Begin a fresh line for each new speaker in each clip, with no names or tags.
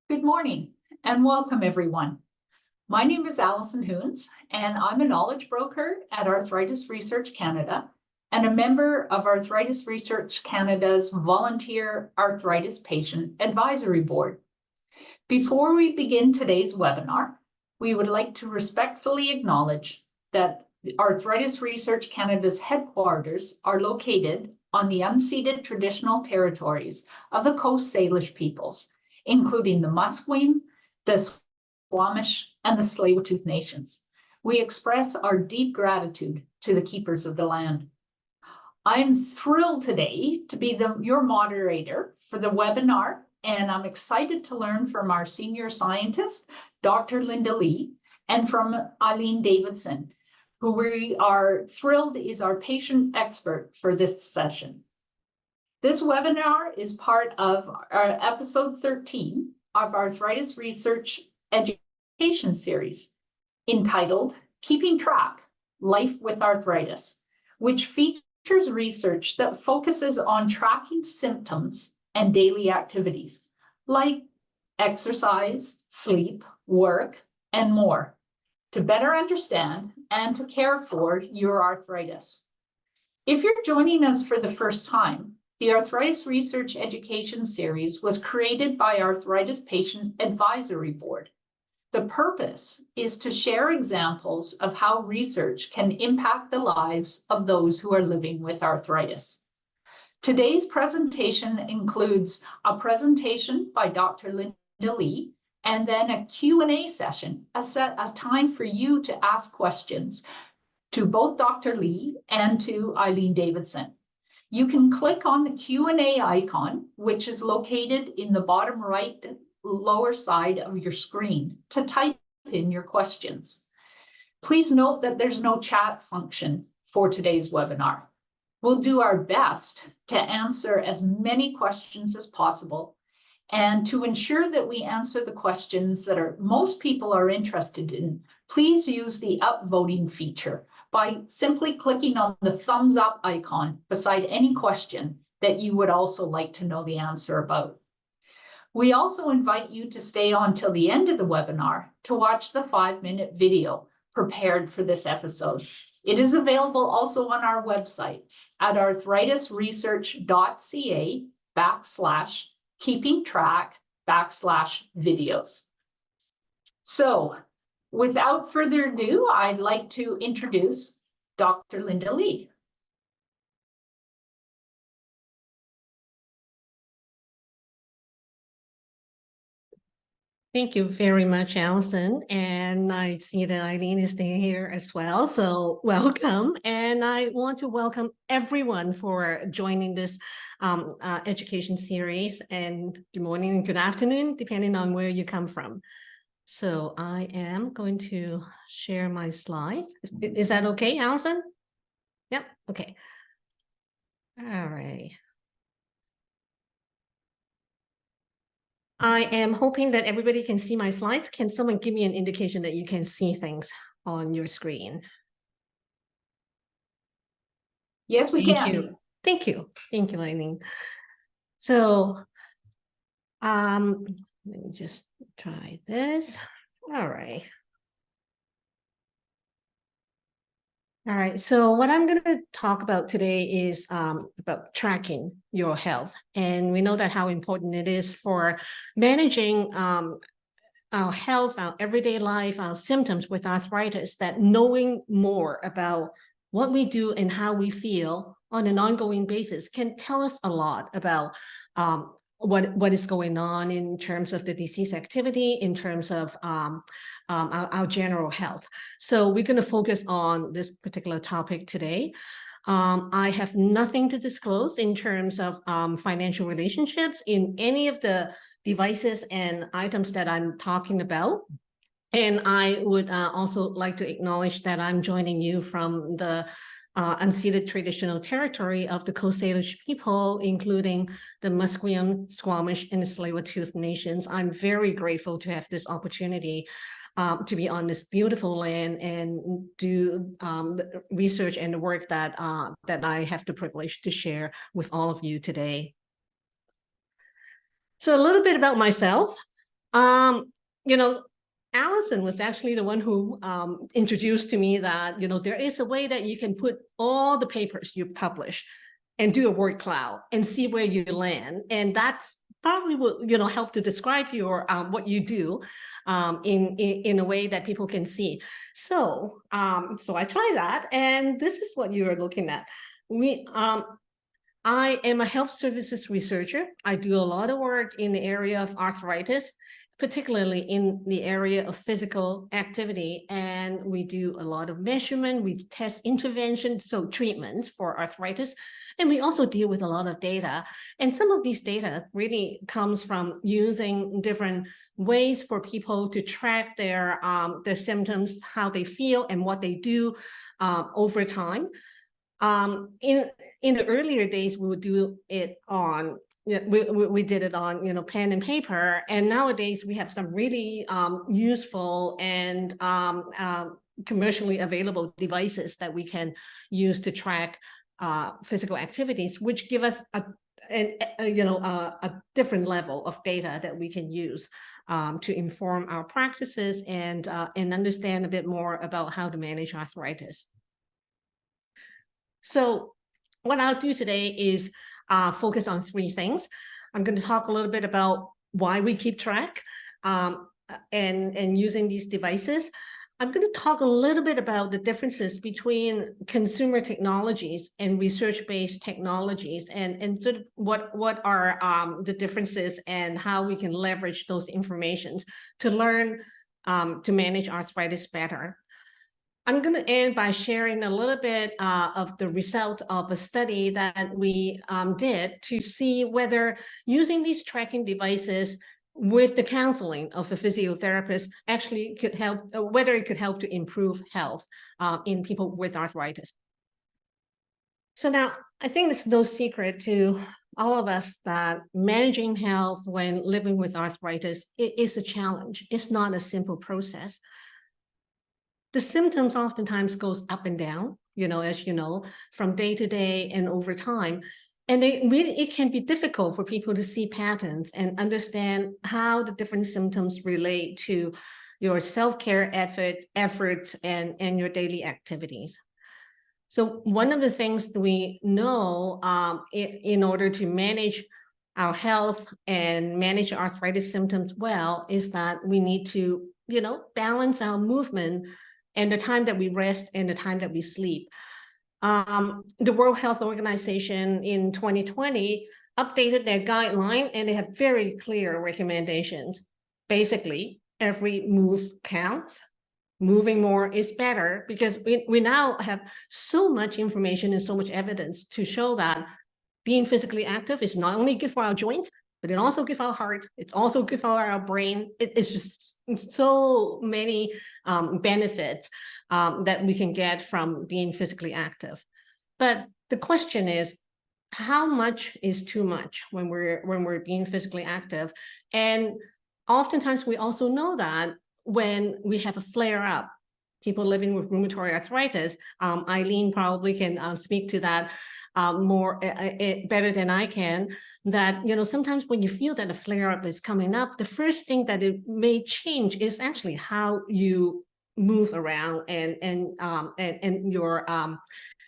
Good morning and welcome everyone. My name is Allison Hoons and I'm a knowledge broker at Arthritis Research Canada and a member of Arthritis Research Canada's Volunteer Arthritis Patient Advisory Board. Before we begin today's webinar, we would like to respectfully acknowledge that Arthritis Research Canada's headquarters are located on the unceded traditional territories of the Coast Salish peoples, including the Musqueam, the Squamish, and the Tsleil-Waututh nations. We express our deep gratitude to the keepers of the land. I'm thrilled today to be your moderator for the webinar, and I'm excited to learn from our senior scientist, Dr. Linda Lee, and from Eileen Davidson, who we are thrilled is our patient expert for this session. This webinar is part of our episode 13 of Arthritis Research Education Series, entitled Keeping Track, Life with Arthritis, which features research that focuses on tracking symptoms and daily activities, like exercise, sleep, work, and more, to better understand and to care for your arthritis. If you're joining us for the first time, the Arthritis Research Education Series was created by Arthritis Patient Advisory Board. The purpose is to share examples of how research can impact the lives of those who are living with arthritis. Today's presentation includes a presentation by Dr. Linda Lee, and then a Q&A session, a time for you to ask questions to both Dr. Lee and to Eileen Davidson. You can click on the Q&A icon, which is located in the bottom right lower side of your screen, to type in your questions. Please note that there's no chat function for today's webinar. We'll do our best to answer as many questions as possible, and to ensure that we answer the questions that most people are interested in, please use the upvoting feature by simply clicking on the thumbs up icon beside any question that you would also like to know the answer about. We also invite you to stay on till the end of the webinar to watch the 5-minute video prepared for this episode. It is available also on our website at arthritisresearch.ca/keepingtrack/videos. So, without further ado, I'd like to introduce Dr. Linda Lee.
Thank you very much, Allison. And I see that Eileen is here as well. So welcome. And I want to welcome everyone for joining this education series. And good morning and good afternoon, depending on where you come from. So I am going to share my slides. Is that okay, Allison? Yep. Okay. All right. I am hoping that everybody can see my slides. Can someone give me an indication that you can see things on your screen?
Yes, we can.
Thank you. Thank you, Eileen. So let me just try this. All right. All right, so what I'm going to talk about today is about tracking your health. And we know that how important it is for managing our health, our everyday life, our symptoms with arthritis, that knowing more about what we do and how we feel on an ongoing basis can tell us a lot about what is going on in terms of the disease activity, in terms of our general health. So we're going to focus on this particular topic today. I have nothing to disclose in terms of financial relationships in any of the devices and items that I'm talking about. And I would also like to acknowledge that I'm joining you from the unceded traditional territory of the Coast Salish people, including the Musqueam, Squamish, and the Tsleil-Waututh nations. I'm very grateful to have this opportunity to be on this beautiful land and do the research and the work that I have the privilege to share with all of you today. So a little bit about myself. You know, Allison was actually the one who introduced to me that, there is a way that you can put all the papers you publish and do a word cloud and see where you land. And that's probably will, help to describe your what you do in a way that people can see. So I tried that, and this is what you are looking at. I am a health services researcher. I do a lot of work in the area of arthritis, particularly in the area of physical activity. And we do a lot of measurement, we test intervention, so treatments for arthritis. And we also deal with a lot of data. And some of these data really comes from using different ways for people to track their symptoms, how they feel and what they do over time. In the earlier days, we would do it on, we did it on, pen and paper. And nowadays we have some really useful and commercially available devices that we can use to track physical activities, which give us a different level of data that we can use to inform our practices and understand a bit more about how to manage arthritis. So what I'll do today is focus on three things. I'm going to talk a little bit about why we keep track and using these devices. I'm going to talk a little bit about the differences between consumer technologies and research-based technologies, and sort of what are the differences and how we can leverage those informations to learn to manage arthritis better. I'm going to end by sharing a little bit of the result of a study that we did to see whether using these tracking devices with the counseling of a physiotherapist actually could help, whether it could help to improve health in people with arthritis. So now, I think it's no secret to all of us that managing health when living with arthritis is a challenge. It's not a simple process. The symptoms oftentimes goes up and down, as you know, from day to day and over time. And it can be difficult for people to see patterns and understand how the different symptoms relate to your self-care efforts and your daily activities. So one of the things we know in order to manage our health and manage arthritis symptoms well is that we need to, balance our movement and the time that we rest and the time that we sleep. The World Health Organization in 2020 updated their guideline, and they have very clear recommendations. Basically, every move counts. Moving more is better, because we now have so much information and so much evidence to show that being physically active is not only good for our joints, but it also good for our heart. It's also good for our brain. It's just so many benefits that we can get from being physically active. But the question is, how much is too much when we're being physically active? And oftentimes we also know that when we have a flare up, people living with rheumatoid arthritis, Eileen probably can speak to that more better than I can, that sometimes when you feel that a flare-up is coming up, the first thing that it may change is actually how you move around and your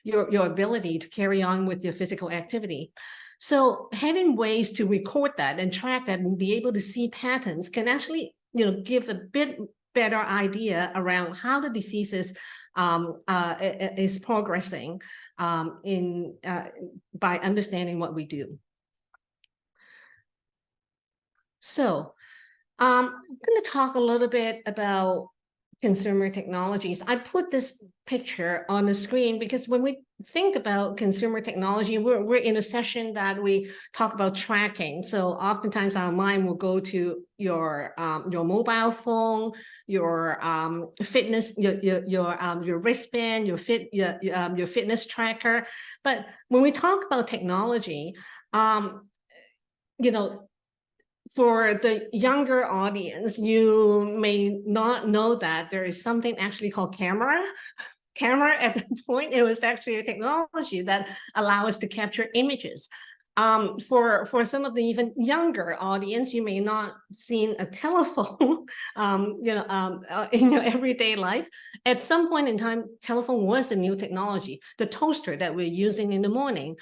ability to carry on with your physical activity. So having ways to record that and track that and be able to see patterns can actually give a bit better idea around how the disease is progressing by understanding what we do. So I'm going to talk a little bit about consumer technologies. I put this picture on the screen because when we think about consumer technology, we're in a session that we talk about tracking. So oftentimes our mind will go to your mobile phone, your fitness, your wristband, your fitness tracker. But when we talk about technology, for the younger audience, you may not know that there is something actually called camera. Camera at that point, it was actually a technology that allows us to capture images. For some of the even younger audience, you may not seen a telephone, in your everyday life. At some point in time, telephone was a new technology. The toaster that we're using in the morning,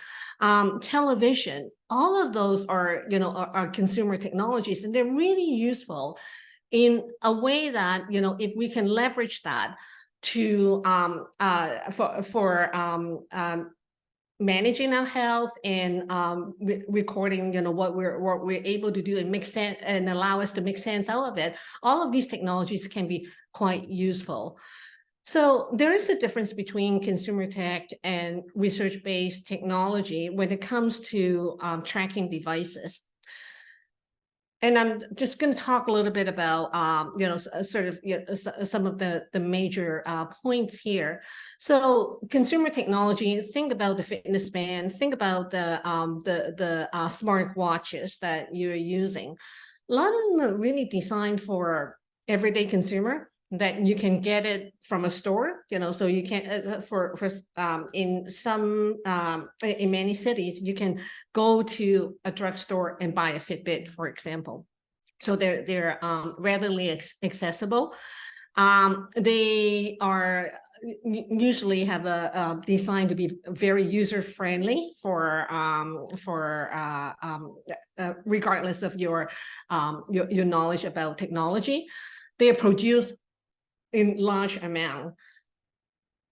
television, all of those are, are consumer technologies, and they're really useful in a way that, if we can leverage that to managing our health and recording, what we're able to do and make sense and allow us to make sense out of it. All of these technologies can be quite useful. So there is a difference between consumer tech and research-based technology when it comes to tracking devices. And I'm just going to talk a little bit about, some of the major points here. So consumer technology, think about the fitness band, think about the smart watches that you're using. A lot of them are really designed for everyday consumer, that you can get it from a store, so you can, in many cities, you can go to a drugstore and buy a Fitbit, for example. So they're readily accessible. They are usually have a design to be very user-friendly for regardless of your knowledge about technology. They are produced in large amount.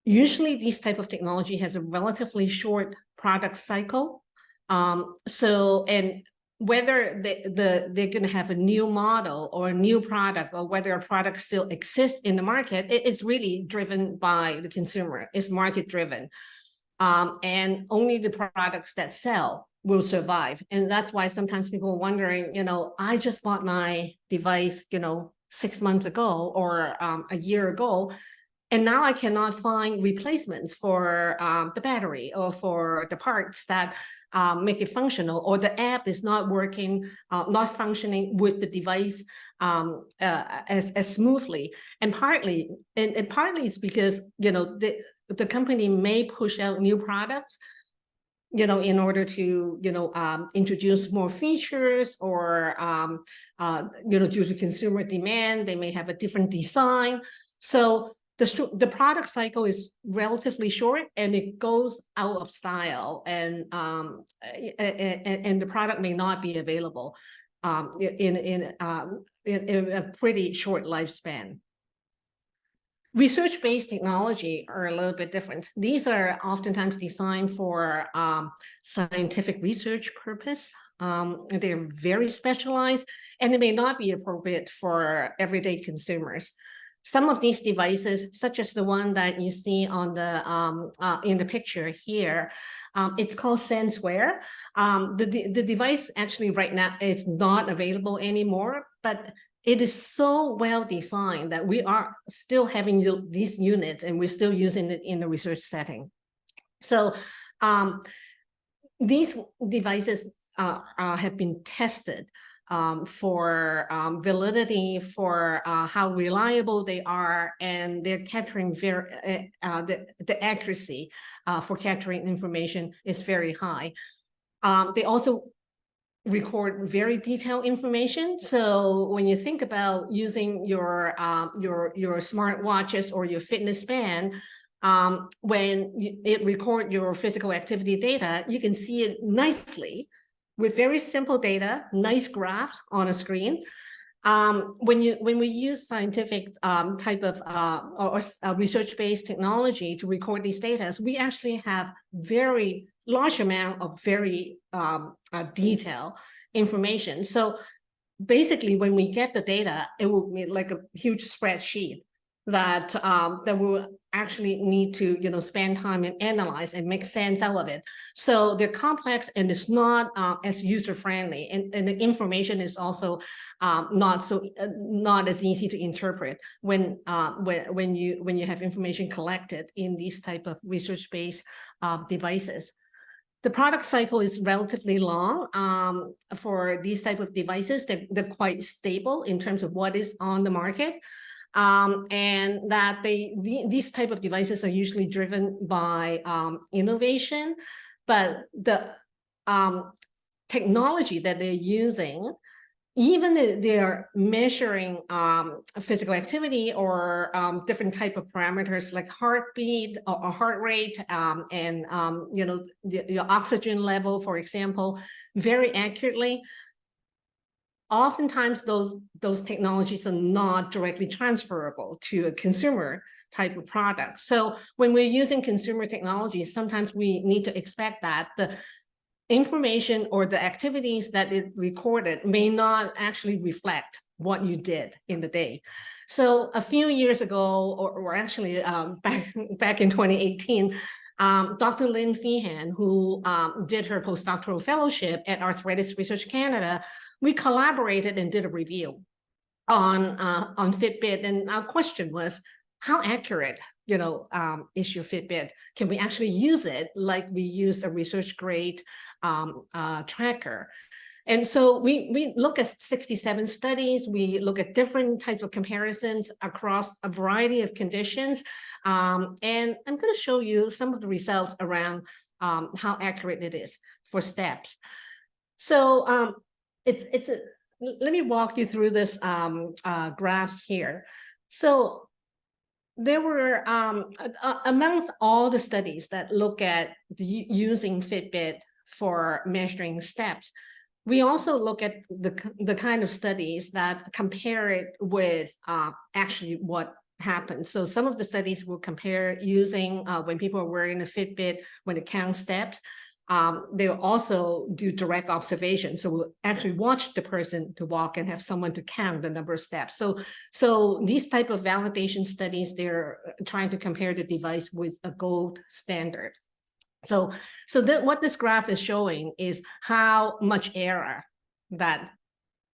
Usually these type of technology has a relatively short product cycle. And whether they're going to have a new model or a new product, or whether a product still exists in the market, it is really driven by the consumer. It's market driven. And only the products that sell will survive. And that's why sometimes people are wondering, I just bought my device, 6 months ago or a year ago, and now I cannot find replacements for the battery or for the parts that make it functional, or the app is not working, not functioning with the device as smoothly. And partly it's because, the company may push out new products, in order to, introduce more features, or, due to consumer demand, they may have a different design. So the product cycle is relatively short, and it goes out of style, and the product may not be available in a pretty short lifespan. Research-based technology are a little bit different. These are oftentimes designed for scientific research purpose. They're very specialized, and they may not be appropriate for everyday consumers. Some of these devices, such as the one that you see on the in the picture here, it's called SenseWear. The device actually right now is not available anymore, but it is so well designed that we are still having these units, and we're still using it in the research setting. So these devices have been tested for validity, for how reliable they are, and they're capturing the accuracy for capturing information is very high. They also record very detailed information. So when you think about using your smart watches or your fitness band, when it records your physical activity data, you can see it nicely with very simple data, nice graphs on a screen. When we use scientific type of or research-based technology to record these data, we actually have very large amount of very detailed information. So basically, when we get the data, it will be like a huge spreadsheet that will actually need to spend time and analyze and make sense out of it. So they're complex, and it's not as user-friendly, and the information is also not as easy to interpret when you have information collected in these type of research-based devices. The product cycle is relatively long for these type of devices. They're quite stable in terms of what is on the market. And that these type of devices are usually driven by innovation, but technology that they're using, even if they're measuring physical activity or different type of parameters like heartbeat or heart rate and your oxygen level, for example, very accurately. Oftentimes those technologies are not directly transferable to a consumer type of product. So when we're using consumer technologies, sometimes we need to expect that the information or the activities that it recorded may not actually reflect what you did in the day. So a few years ago, or actually back in 2018, Dr. Lynn Feehan, who did her postdoctoral fellowship at Arthritis Research Canada, we collaborated and did a review on Fitbit, and our question was, how accurate is your Fitbit? Can we actually use it like we use a research grade tracker? And so we look at 67 studies. We look at different types of comparisons across a variety of conditions. And I'm going to show you some of the results around how accurate it is for steps. So let me walk you through this graphs here. So there were, among all the studies that look at using Fitbit for measuring steps, we also look at the kind of studies that compare it with actually what happened. So some of the studies will compare using when people are wearing a Fitbit, when it counts steps. They'll also do direct observation. So we'll actually watch the person to walk and have someone to count the number of steps. So these type of validation studies, they're trying to compare the device with a gold standard. So what this graph is showing is how much error that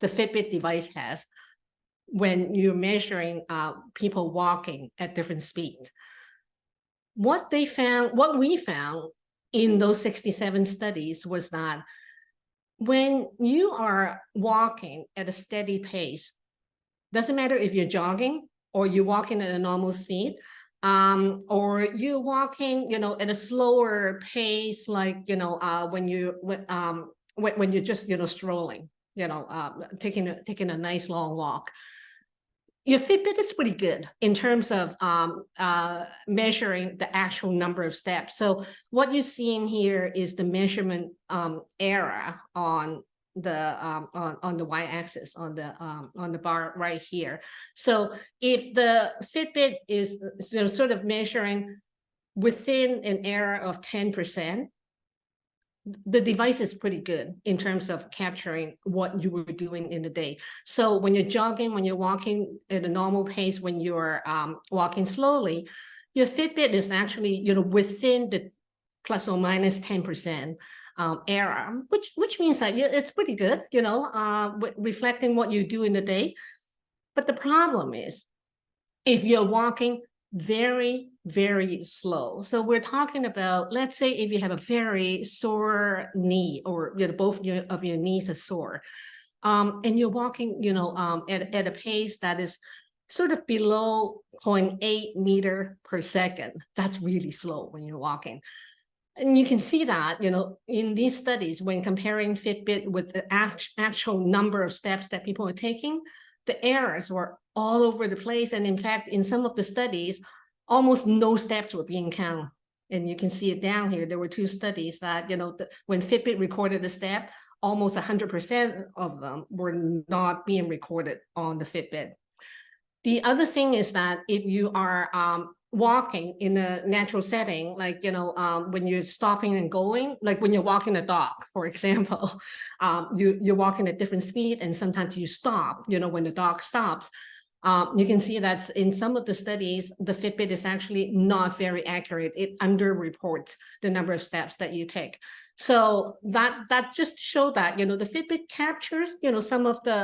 the Fitbit device has when you're measuring people walking at different speeds. What we found in those 67 studies was that when you are walking at a steady pace, doesn't matter if you're jogging or you're walking at a normal speed, or you're walking, at a slower pace, like, when you're just, strolling, taking a nice long walk. Your Fitbit is pretty good in terms of measuring the actual number of steps. So what you're seeing here is the measurement error on the y-axis on the bar right here. So if the Fitbit is sort of measuring within an error of 10%, the device is pretty good in terms of capturing what you were doing in the day. So when you're jogging, when you're walking at a normal pace, when you're walking slowly, your Fitbit is actually within the plus or minus 10% error, which means that it's pretty good, reflecting what you do in the day. But the problem is, if you're walking very, very slow. So we're talking about, let's say if you have a very sore knee, or both of your knees are sore, and you're walking, at a pace that is sort of below 0.8 meter per second. That's really slow when you're walking. And you can see that, in these studies, when comparing Fitbit with the actual number of steps that people are taking, the errors were all over the place. And in fact, in some of the studies, almost no steps were being counted. And you can see it down here. There were two studies that, when Fitbit recorded a step, almost 100% of them were not being recorded on the Fitbit. The other thing is that if you are walking in a natural setting, like, when you're stopping and going, like when you're walking a dog, for example, you're walking at different speed, and sometimes you stop, when the dog stops. You can see that in some of the studies, the Fitbit is actually not very accurate. It underreports the number of steps that you take. So that just showed that, the Fitbit captures, some of the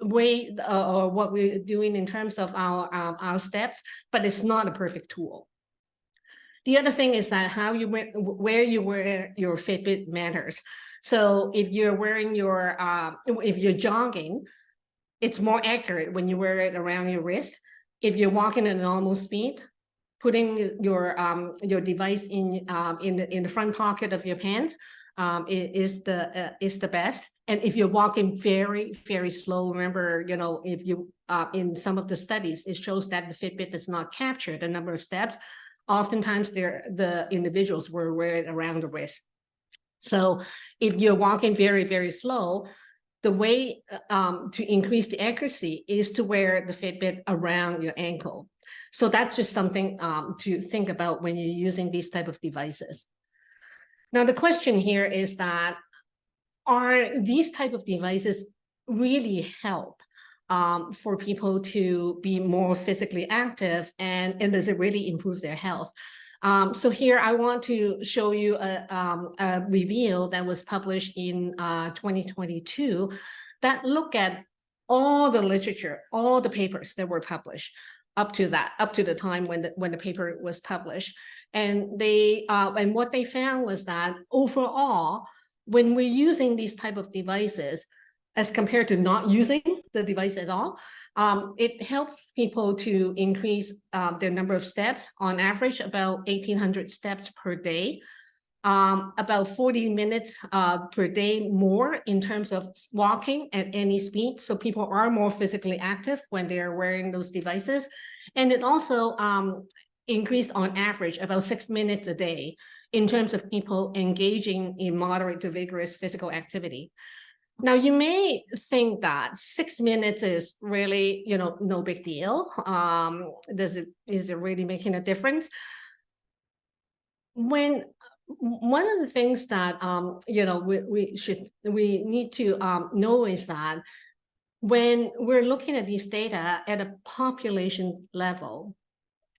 way or what we're doing in terms of our steps, but it's not a perfect tool. The other thing is that where you wear your Fitbit matters. So if you're wearing if you're jogging, it's more accurate when you wear it around your wrist. If you're walking at a normal speed, putting your device in the front pocket of your pants is the best. And if you're walking very, very slow, remember, if you in some of the studies, it shows that the Fitbit does not capture the number of steps. Oftentimes, the individuals were wearing around the wrist. So if you're walking very, very slow, the way to increase the accuracy is to wear the Fitbit around your ankle. So that's just something to think about when you're using these type of devices. Now, the question here is that, are these type of devices really help for people to be more physically active, and does it really improve their health? So here I want to show you a review that was published in 2022 that look at all the literature, all the papers that were published up to the time when the paper was published, and what they found was that overall, when we're using these type of devices, as compared to not using the device at all, it helps people to increase their number of steps, on average about 1,800 steps per day, about 40 minutes per day more in terms of walking at any speed. So people are more physically active when they're wearing those devices. And it also increased on average about 6 minutes a day in terms of people engaging in moderate to vigorous physical activity. Now, you may think that 6 minutes is really, no big deal. Is it really making a difference? One of the things that we need to know is that when we're looking at these data at a population level,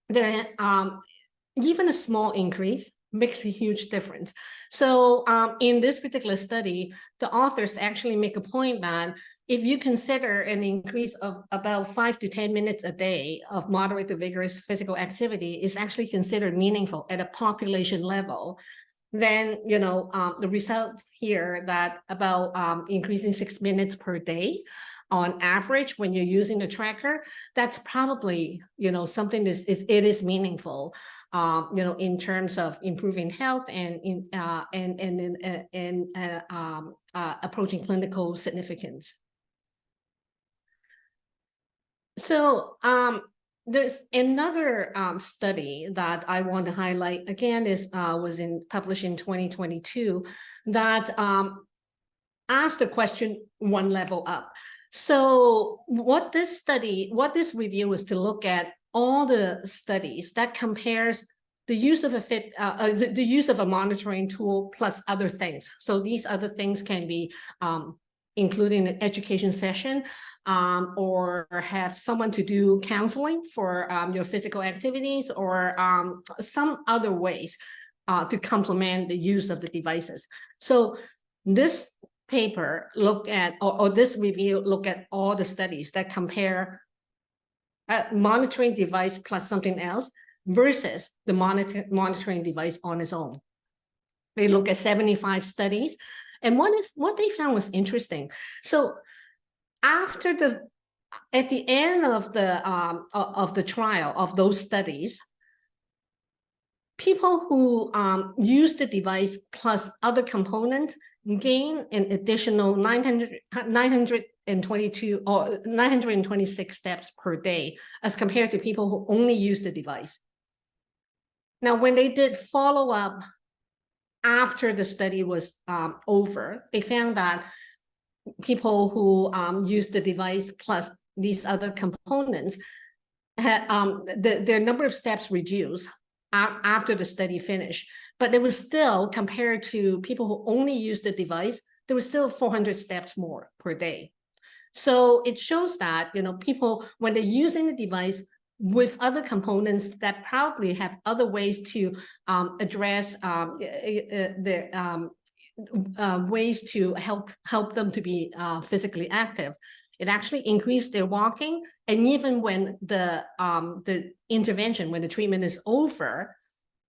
there even a small increase makes a huge difference. So in this particular study, the authors actually make a point that if you consider an increase of about 5 to 10 minutes a day of moderate to vigorous physical activity is actually considered meaningful at a population level, then the result here that about increasing 6 minutes per day on average when you're using the tracker, that's probably something that is meaningful in terms of improving health and approaching clinical significance. So there's another study that I want to highlight. Again, is published in 2022 that asked the question one level up. So what this review was to look at all the studies that compares the use of the use of a monitoring tool plus other things. So these other things can be including an education session, or have someone to do counseling for your physical activities, or some other ways to complement the use of the devices. So this paper looked at, or this review looked at all the studies that compare a monitoring device plus something else versus the monitoring device on its own. They look at 75 studies. And what they found was interesting. So at the end of the trial of those studies, people who use the device plus other components gain an additional 922 or 926 steps per day as compared to people who only use the device. Now, when they did follow up after the study was over, they found that people who use the device plus these other components had their number of steps reduced after the study finished, but it was still, compared to people who only use the device, there was still 400 steps more per day. So it shows that people, when they're using the device with other components that probably have other ways to address ways to help them to be physically active, it actually increased their walking. And even when the intervention, when the treatment is over,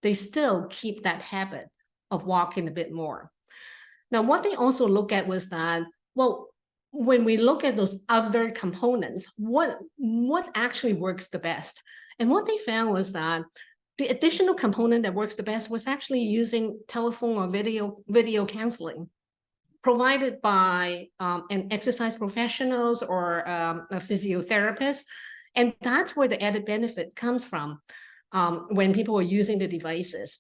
they still keep that habit of walking a bit more. Now, what they also look at was that, well, when we look at those other components, what actually works the best? And what they found was that The additional component that works the best was actually using telephone or video counseling provided by an exercise professionals or a physiotherapist. And that's where the added benefit comes from when people are using the devices.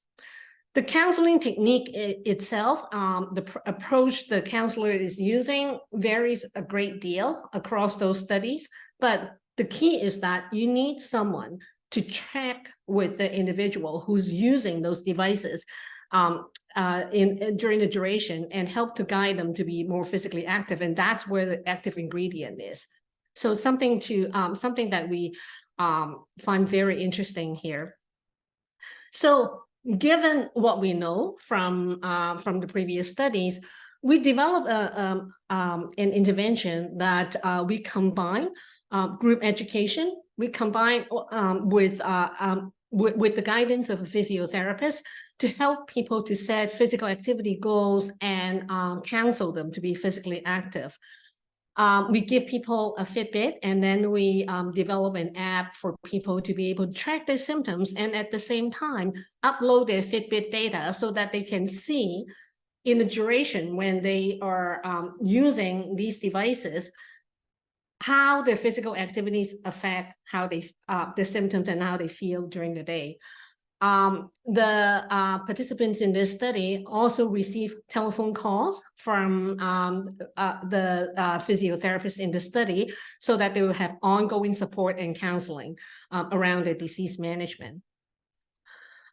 The counseling technique itself, the approach the counselor is using varies a great deal across those studies, but the key is that you need someone to check with the individual who's using those devices during the duration and help to guide them to be more physically active. And that's where the active ingredient is. So something that we find very interesting here. So given what we know from the previous studies, we developed an intervention that we combine group education. We combine with the guidance of a physiotherapist to help people to set physical activity goals and counsel them to be physically active. We give people a Fitbit, and then we develop an app for people to be able to track their symptoms and at the same time upload their Fitbit data so that they can see in the duration when they are using these devices how their physical activities affect how they the symptoms and how they feel during the day. The participants in this study also receive telephone calls from the physiotherapists in the study so that they will have ongoing support and counseling around the disease management.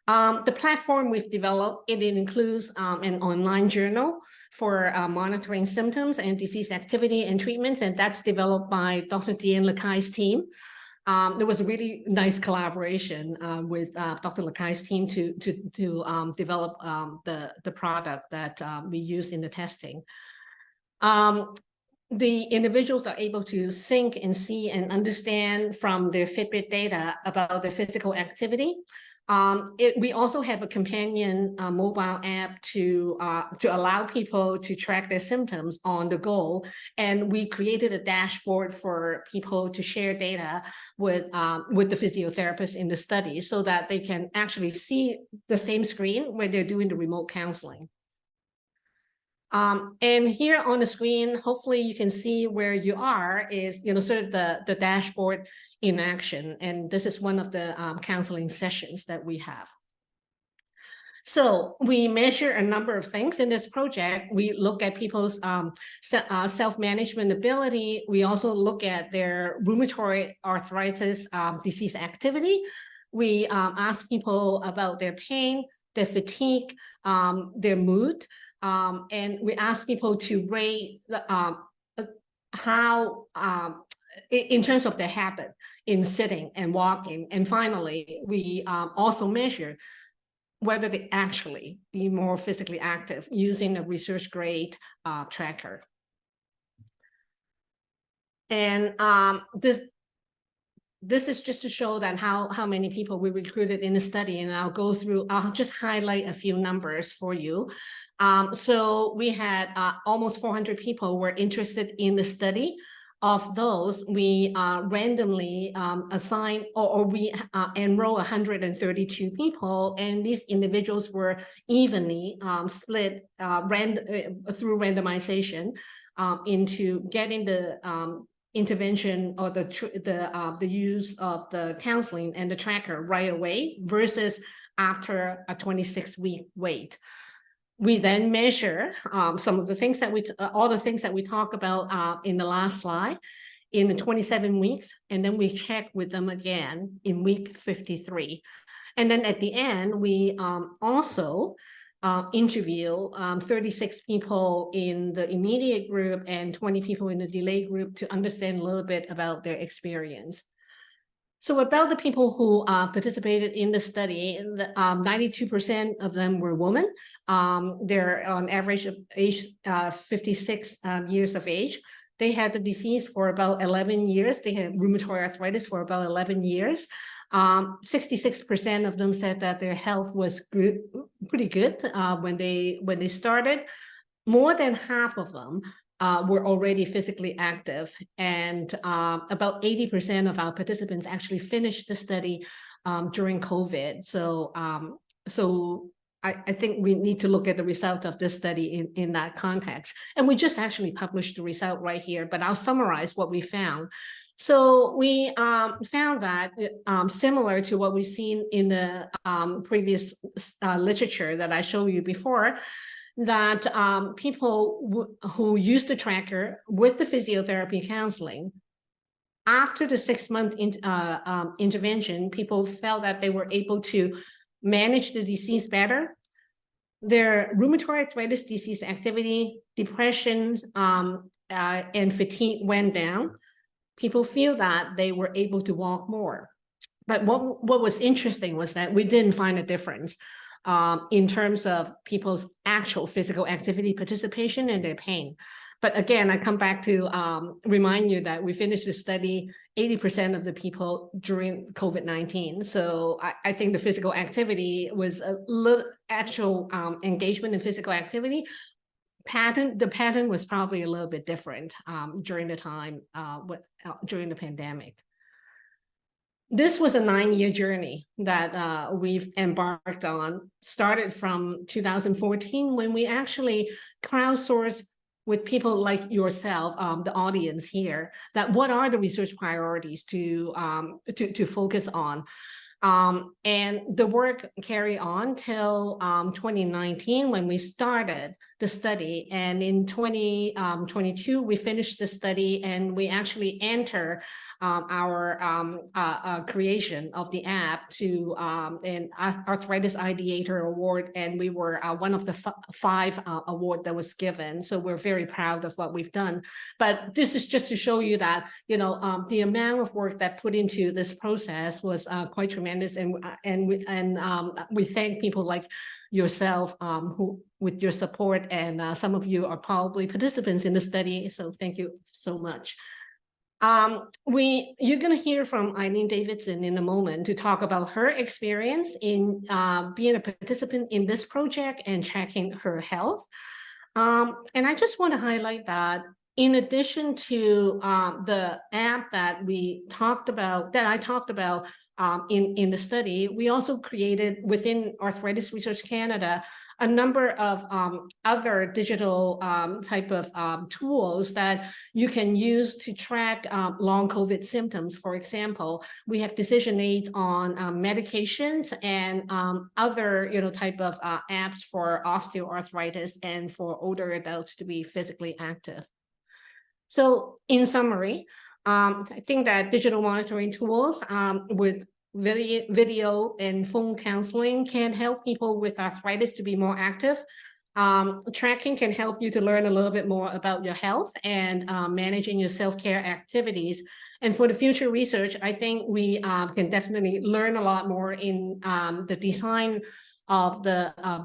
The platform we've developed, it includes an online journal for monitoring symptoms and disease activity and treatments, and that's developed by Dr. Deanne Lakai's team. There was a really nice collaboration with Dr. Lakai's team to develop the product that we used in the testing. The individuals are able to sync and see and understand from their Fitbit data about the physical activity. We also have a companion mobile app to allow people to track their symptoms on the go. And we created a dashboard for people to share data with the physiotherapists in the study so that they can actually see the same screen where they're doing the remote counseling. And here on the screen, hopefully you can see where you are is, sort of the dashboard in action. And this is one of the counseling sessions that we have. So we measure a number of things in this project. We look at people's self-management ability. We also look at their rheumatoid arthritis disease activity. We ask people about their pain, their fatigue, their mood. And we ask people to rate how, in terms of their habit in sitting and walking. And finally, we also measure whether they actually be more physically active using a research grade tracker. And this is just to show that how many people we recruited in the study, and I'll just highlight a few numbers for you. So we had almost 400 people were interested in the study. Of those, we randomly assign or we enroll 132 people, and these individuals were evenly split through randomization into getting the intervention or the use of the counseling and the tracker right away versus after a 26-week wait. We then measure some of the things that all the things that we talked about in the last slide in the 27 weeks, and then we check with them again in week 53. And then at the end, we also interview 36 people in the immediate group and 20 people in the delay group to understand a little bit about their experience. So about the people who participated in the study, 92% of them were women. They're on average of age 56 years of age. They had the disease for about 11 years. They had rheumatoid arthritis for about 11 years. 66% of them said that their health was pretty good when they started. More than half of them were already physically active, and about 80% of our participants actually finished the study during COVID. So I think we need to look at the result of this study in that context. And we just actually published the result right here, but I'll summarize what we found. So we found that similar to what we've seen in the previous literature that I showed you before, that people who use the tracker with the physiotherapy counseling, after the 6-month intervention, people felt that they were able to manage the disease better. Their rheumatoid arthritis disease activity, depression, and fatigue went down. People feel that they were able to walk more. But what was interesting was that we didn't find a difference in terms of people's actual physical activity participation and their pain. But again, I come back to remind you that we finished the study 80% of the people during COVID-19. So I think the physical activity was a little actual engagement in physical activity. The pattern was probably a little bit different during the time during the pandemic. This was a 9-year journey that we've embarked on, started from 2014 when we actually crowdsourced with people like yourself, the audience here, that what are the research priorities to focus on. And the work carried on till 2019 when we started the study. And in 2022, we finished the study and we actually enter our creation of the app to an Arthritis Ideator Award. And we were one of the 5 award that was given. So we're very proud of what we've done. But this is just to show you that, you know, the amount of work that put into this process was quite tremendous. And we thank people like yourself who with your support, and some of you are probably participants in the study. So thank you so much. You're going to hear from Eileen Davidson in a moment to talk about her experience in being a participant in this project and tracking her health. And I just want to highlight that in addition to the app that I talked about in the study, we also created within Arthritis Research Canada a number of other digital type of tools that you can use to track long COVID symptoms. For example, we have decision aids on medications and other type of apps for osteoarthritis and for older adults to be physically active. So in summary, I think that digital monitoring tools with video and phone counseling can help people with arthritis to be more active. Tracking can help you to learn a little bit more about your health and managing your self-care activities. And for the future research, I think we can definitely learn a lot more in the design of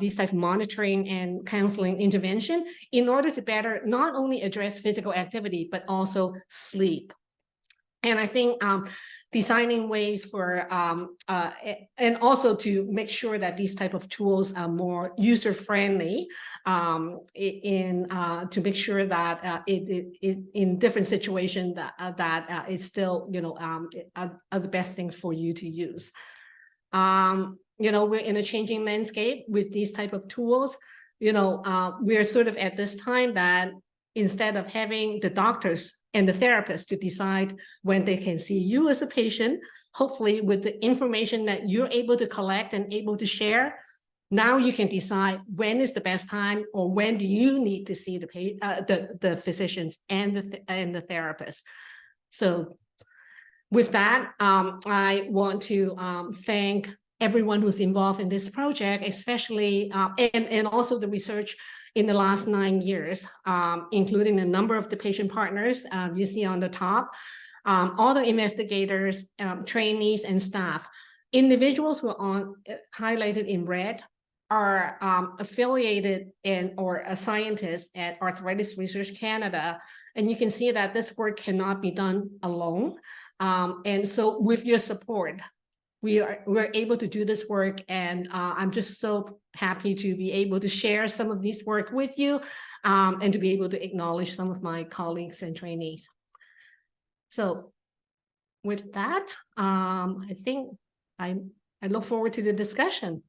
these type of monitoring and counseling intervention in order to better not only address physical activity, but also sleep. And I think designing ways for, and also to make sure that these type of tools are more user-friendly to make sure that in different situations that it's still, are the best things for you to use. We're in a changing landscape with these type of tools. We're sort of at this time that instead of having the doctors and the therapist to decide when they can see you as a patient, hopefully with the information that you're able to collect and able to share, now you can decide when is the best time or when do you need to see the physicians and the therapist. So with that, I want to thank everyone who's involved in this project, especially and also the research in the last 9 years, including a number of the patient partners you see on the top, all the investigators, trainees, and staff. Individuals who are highlighted in red are affiliated or a scientist at Arthritis Research Canada. And you can see that this work cannot be done alone. And so with your support, we're able to do this work, and I'm just so happy to be able to share some of this work with you, and to be able to acknowledge some of my colleagues and trainees. So with that, I think I look forward to the discussion.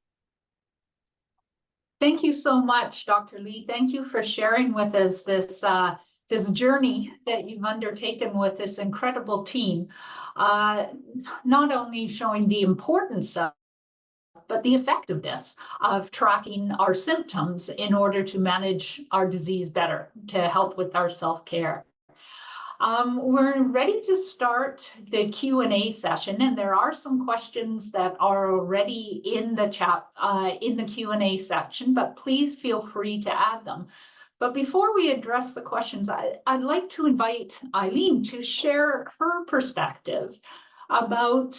Thank you so much, Dr. Lee. Thank you for sharing with us this this journey that you've undertaken with this incredible team. Not only showing the importance of, but the effectiveness of tracking our symptoms in order to manage our disease better, to help with our self-care. We're ready to start the Q&A session, and there are some questions that are already in the chat, in the Q&A section, but please feel free to add them. But before we address the questions, I'd like to invite Eileen to share her perspective about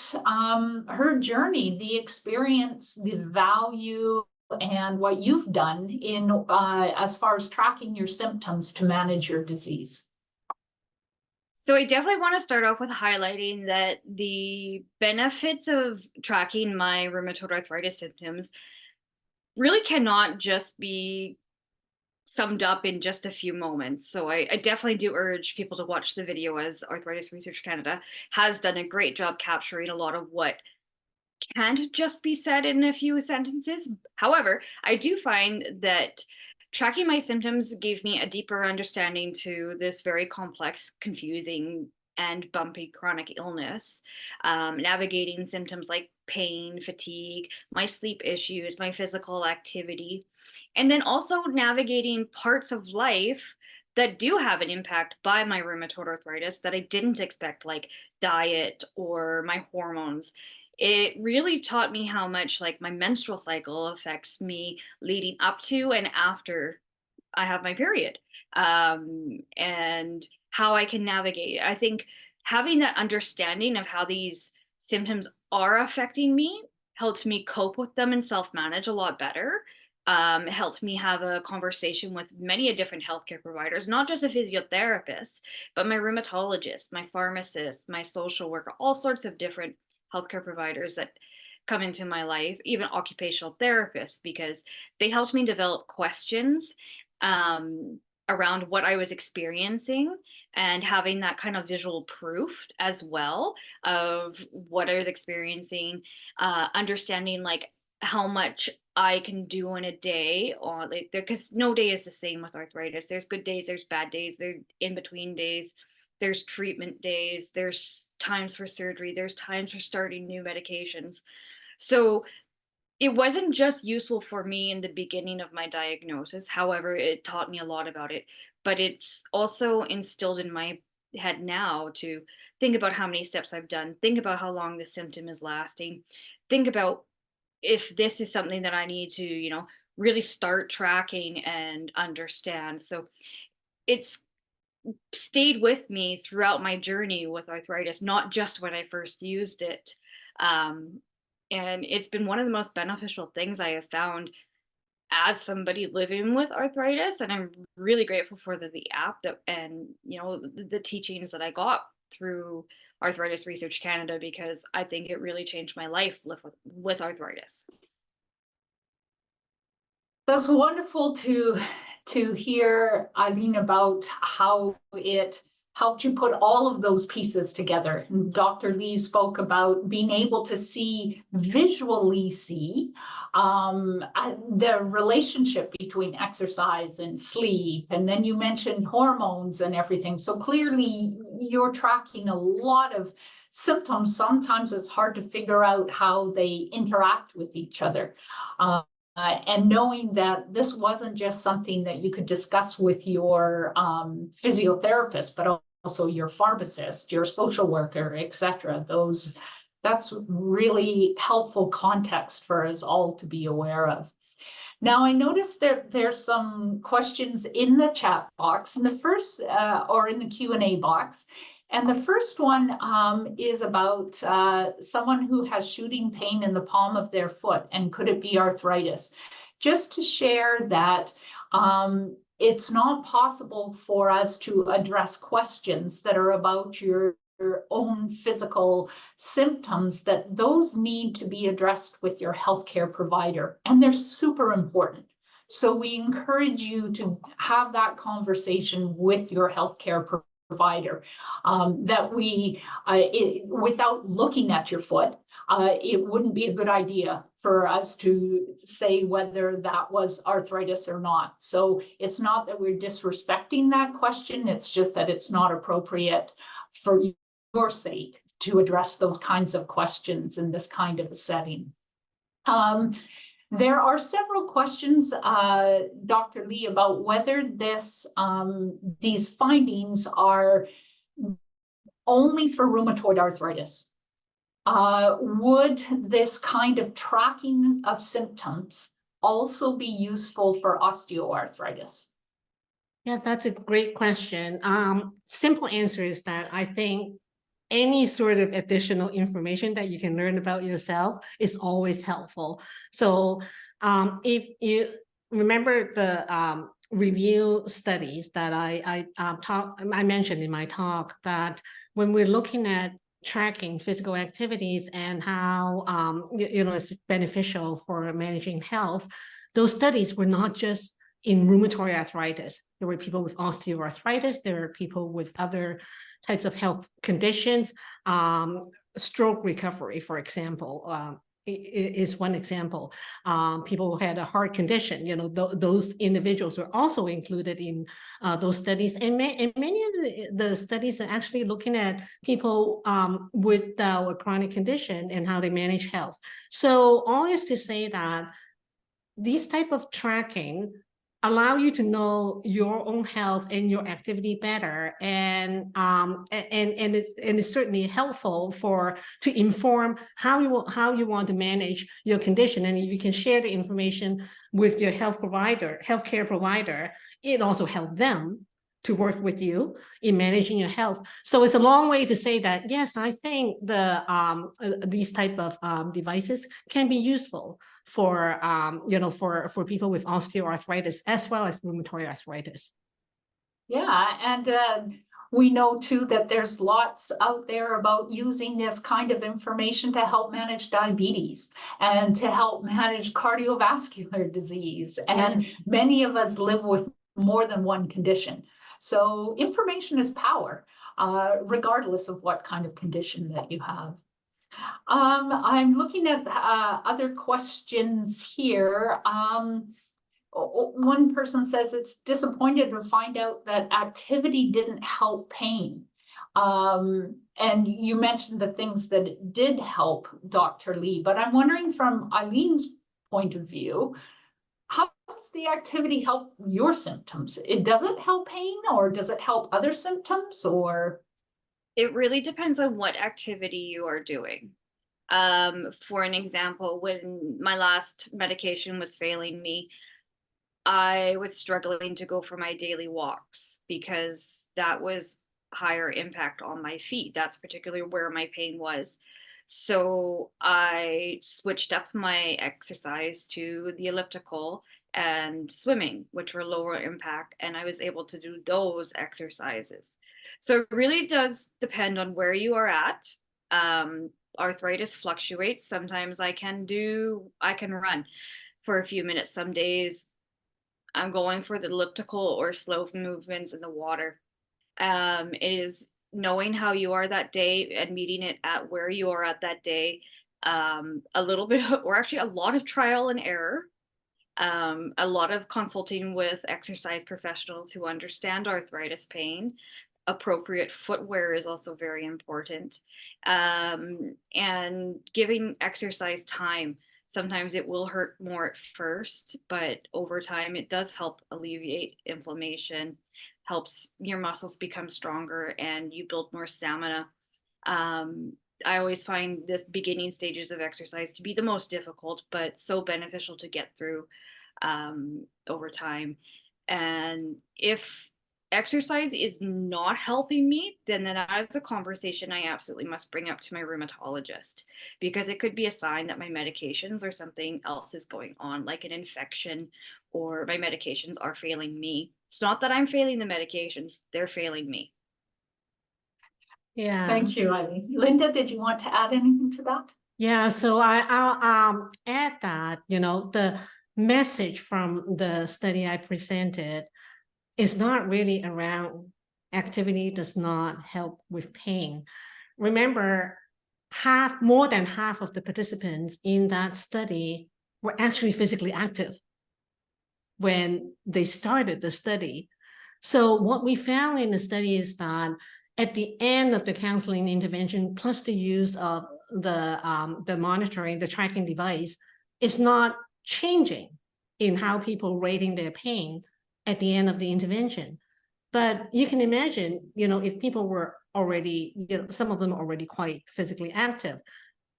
her journey, the experience, the value, and what you've done in as far as tracking your symptoms to manage your disease.
So I definitely want to start off with highlighting that the benefits of tracking my rheumatoid arthritis symptoms really cannot just be summed up in just a few moments. So I definitely do urge people to watch the video, as Arthritis Research Canada has done a great job capturing a lot of what can't just be said in a few sentences. However, I do find that tracking my symptoms gave me a deeper understanding to this very complex, confusing, and bumpy chronic illness, navigating symptoms like pain, fatigue, my sleep issues, my physical activity, and then also navigating parts of life that do have an impact by my rheumatoid arthritis that I didn't expect, like diet or my hormones. It really taught me how much like my menstrual cycle affects me leading up to and after I have my period, and how I can navigate. I think having that understanding of how these symptoms are affecting me helped me cope with them and self-manage a lot better. Helped me have a conversation with many different healthcare providers, not just a physiotherapist, but my rheumatologist, my pharmacist, my social worker, all sorts of different healthcare providers that come into my life, even occupational therapists, because they helped me develop questions around what I was experiencing, and having that kind of visual proof as well of what I was experiencing, understanding like how much I can do in a day, or like because no day is the same with arthritis. There's good days, there's bad days, there's in between days, there's treatment days, there's times for surgery, there's times for starting new medications. So it wasn't just useful for me in the beginning of my diagnosis. However, it taught me a lot about it, but it's also instilled in my head now to think about how many steps I've done, think about how long the symptom is lasting, think about if this is something that I need to, really start tracking and understand. So it's stayed with me throughout my journey with arthritis, not just when I first used it. And it's been one of the most beneficial things I have found as somebody living with arthritis. And I'm really grateful for the app that, and, the teachings that I got through Arthritis Research Canada, because I think it really changed my life with arthritis.
That's wonderful to hear, Eileen, about how it helped you put all of those pieces together. And Dr. Lee spoke about being able to visually see the relationship between exercise and sleep. And then you mentioned hormones and everything. So clearly you're tracking a lot of symptoms. Sometimes it's hard to figure out how they interact with each other. And knowing that this wasn't just something that you could discuss with your physiotherapist, but also your pharmacist, your social worker, etc. That's really helpful context for us all to be aware of. Now, I noticed there's some questions in the chat box, in the first or in the Q&A box. And the first one is about someone who has shooting pain in the palm of their foot, and could it be arthritis? Just to share that it's not possible for us to address questions that are about your own physical symptoms, that those need to be addressed with your healthcare provider, and they're super important. So we encourage you to have that conversation with your healthcare provider, that without looking at your foot, it wouldn't be a good idea for us to say whether that was arthritis or not. So it's not that we're disrespecting that question, it's just that it's not appropriate for your sake to address those kinds of questions in this kind of a setting. There are several questions, Dr. Lee, about whether these findings are only for rheumatoid arthritis. Would this kind of tracking of symptoms also be useful for osteoarthritis?
Yeah, that's a great question. Simple answer is that I think any sort of additional information that you can learn about yourself is always helpful. So if you remember the review studies that I mentioned in my talk, that when we're looking at tracking physical activities and how it's beneficial for managing health, those studies were not just in rheumatoid arthritis. There were people with osteoarthritis, there are people with other types of health conditions. Stroke recovery, for example, is one example. People who had a heart condition, those individuals were also included in those studies. And many of the studies are actually looking at people with a chronic condition and how they manage health. So all is to say that these type of tracking allow you to know your own health and your activity better, and it's certainly helpful to inform how you want to manage your condition. And if you can share the information with your healthcare provider, it also helps them to work with you in managing your health. So it's a long way to say that, yes, I think these type of devices can be useful for for people with osteoarthritis as well as rheumatoid arthritis.
Yeah, and we know too that there's lots out there about using this kind of information to help manage diabetes and to help manage cardiovascular disease. And many of us live with more than one condition. So information is power, regardless of what kind of condition that you have. I'm looking at other questions here. One person says it's disappointed to find out that activity didn't help pain. And you mentioned the things that it did help, Dr. Lee, but I'm wondering from Eileen's point of view, how does the activity help your symptoms? Does it help pain, or does it help other symptoms, or?
It really depends on what activity you are doing. For an example, when my last medication was failing me, I was struggling to go for my daily walks because that was higher impact on my feet. That's particularly where my pain was. So I switched up my exercise to the elliptical and swimming, which were lower impact, and I was able to do those exercises. So it really does depend on where you are at. Arthritis fluctuates. Sometimes I can run for a few minutes. Some days I'm going for the elliptical or slow movements in the water. It is knowing how you are that day and meeting it at where you are at that day. A little bit, or actually a lot of trial and error. A lot of consulting with exercise professionals who understand arthritis pain. Appropriate footwear is also very important. And giving exercise time. Sometimes it will hurt more at first, but over time it does help alleviate inflammation, helps your muscles become stronger, and you build more stamina. I always find this beginning stages of exercise to be the most difficult, but so beneficial to get through over time. And if exercise is not helping me, then that is a conversation I absolutely must bring up to my rheumatologist, because it could be a sign that my medications or something else is going on, like an infection, or my medications are failing me. It's not that I'm failing the medications, they're failing me.
Yeah.
Thank you, Eileen. Linda, did you want to add anything to that?
Yeah, so I'll add that, the message from the study I presented is not really around activity does not help with pain. Remember, more than half of the participants in that study were actually physically active when they started the study. So what we found in the study is that at the end of the counseling intervention, plus the use of the monitoring, the tracking device, is not changing in how people rating their pain at the end of the intervention. But you can imagine, if people were already, some of them already quite physically active,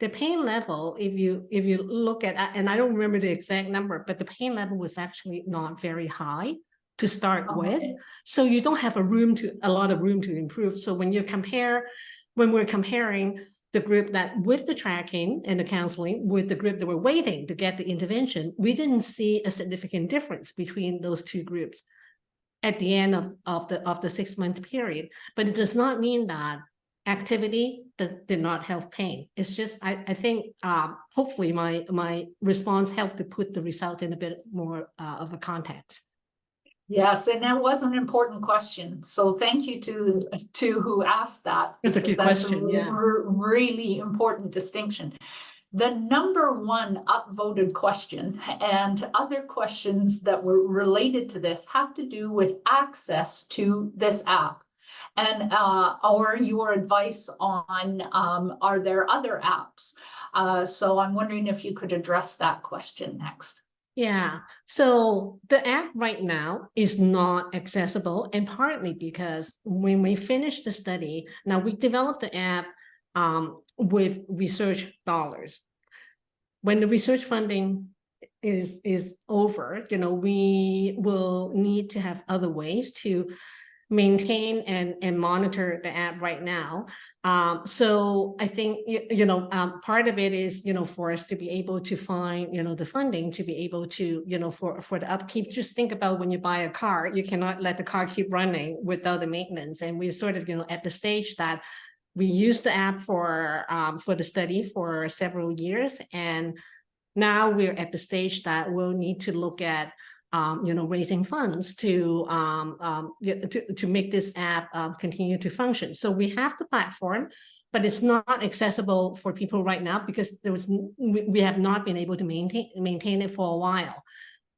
the pain level, if you look at, and I don't remember the exact number, but the pain level was actually not very high to start with. So you don't have a lot of room to improve. So when we're comparing the group that with the tracking and the counseling with the group that were waiting to get the intervention, we didn't see a significant difference between those two groups at the end of the 6-month period. But it does not mean that activity that did not help pain. It's just, I think hopefully my response helped to put the result in a bit more of a context.
Yes, and that was an important question. So thank you to who asked that.
It's a good question, yeah.
Really important distinction. The number one upvoted question and other questions that were related to this have to do with access to this app. And or your advice on are there other apps? So I'm wondering if you could address that question next.
Yeah, so the app right now is not accessible, and partly because when we finished the study, now we developed the app with research dollars. When the research funding is over, we will need to have other ways to maintain and monitor the app right now. So I think, part of it is, for us to be able to find, the funding to be able to, for the upkeep. Just think about when you buy a car, you cannot let the car keep running without the maintenance. And we're sort of, at the stage that we used the app for the study for several years. And now we're at the stage that we'll need to look at raising funds to make this app continue to function. So we have the platform, but it's not accessible for people right now because we have not been able to maintain it for a while.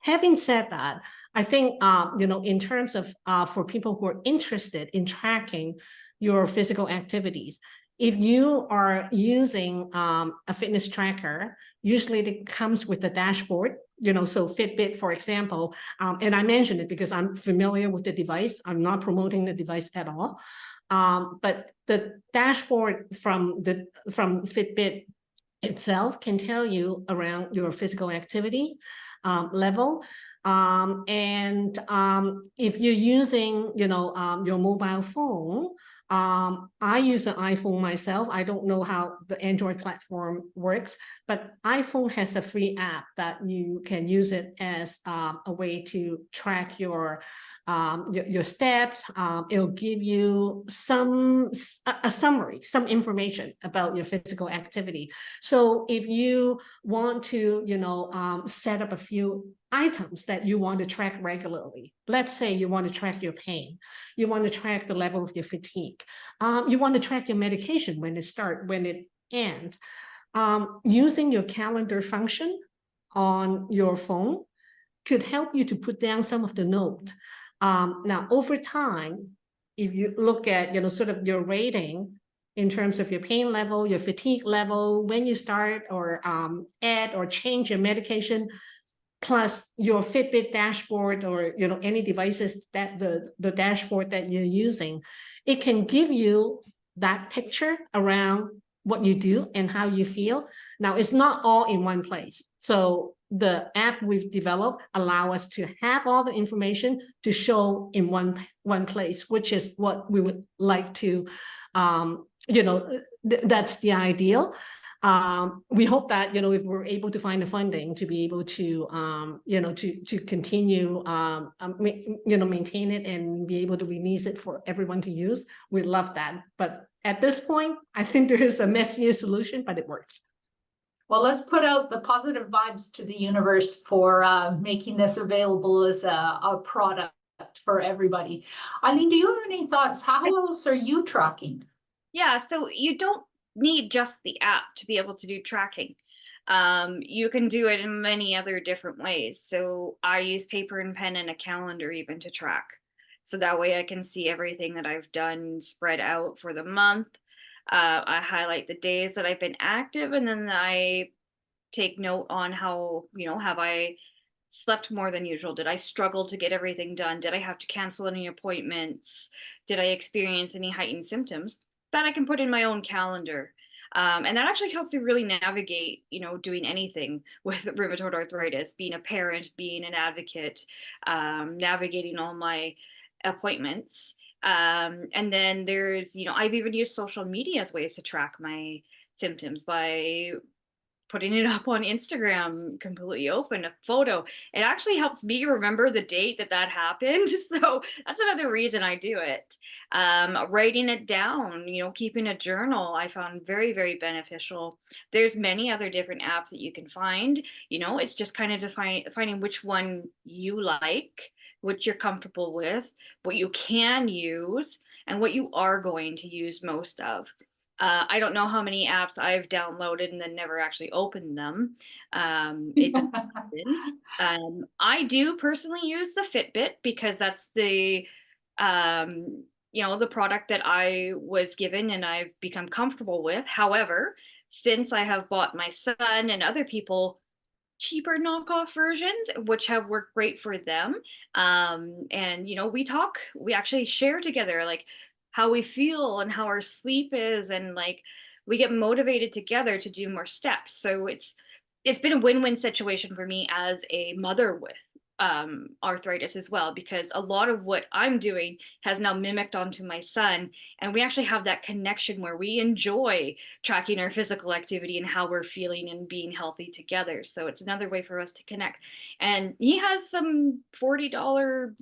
Having said that, I think in terms of for people who are interested in tracking your physical activities, if you are using a fitness tracker, usually it comes with a dashboard, so Fitbit, for example, and I mention it because I'm familiar with the device. I'm not promoting the device at all. But the dashboard from Fitbit itself can tell you around your physical activity level. And if you're using, your mobile phone, I use an iPhone myself. I don't know how the Android platform works, but iPhone has a free app that you can use it as a way to track your steps. It'll give you a summary, some information about your physical activity. So if you want to, set up a few items that you want to track regularly. Let's say you want to track your pain. You want to track the level of your fatigue. You want to track your medication when it ends. Using your calendar function on your phone could help you to put down some of the notes. Now, over time, if you look at, sort of your rating in terms of your pain level, your fatigue level, when you start or add or change your medication, plus your Fitbit dashboard or any devices that the dashboard that you're using, it can give you that picture around what you do and how you feel. Now, it's not all in one place. So the app we've developed allow us to have all the information to show in one place, which is what we would like to, that's the ideal. We hope that, if we're able to find the funding to be able to, to continue, maintain it and be able to release it for everyone to use, we'd love that. But at this point, I think there is a messier solution, but it works.
Well, let's put out the positive vibes to the universe for making this available as a product for everybody. Eileen, do you have any thoughts? How else are you tracking?
Yeah, so you don't need just the app to be able to do tracking. You can do it in many other different ways. So I use paper and pen and a calendar even to track. So that way I can see everything that I've done spread out for the month. I highlight the days that I've been active, and then I take note on how, have I slept more than usual? Did I struggle to get everything done? Did I have to cancel any appointments? Did I experience any heightened symptoms? That I can put in my own calendar. And that actually helps me really navigate, doing anything with rheumatoid arthritis, being a parent, being an advocate, navigating all my appointments. And then there's, I've even used social media as ways to track my symptoms by putting it up on Instagram completely open, a photo. It actually helps me remember the date that happened. So that's another reason I do it. Writing it down, keeping a journal, I found very, very beneficial. There's many other different apps that you can find. It's just kind of finding which one you like, what you're comfortable with, what you can use, and what you are going to use most of. I don't know how many apps I've downloaded and then never actually opened them. It does happen. I do personally use the Fitbit because that's the the product that I was given and I've become comfortable with. However, since I have bought my son and other people cheaper knockoff versions, which have worked great for them. And we actually share together like how we feel and how our sleep is, and like we get motivated together to do more steps. So it's been a win-win situation for me as a mother with arthritis as well, because a lot of what I'm doing has now mimicked onto my son, and we actually have that connection where we enjoy tracking our physical activity and how we're feeling and being healthy together. So it's another way for us to connect. And he has some $40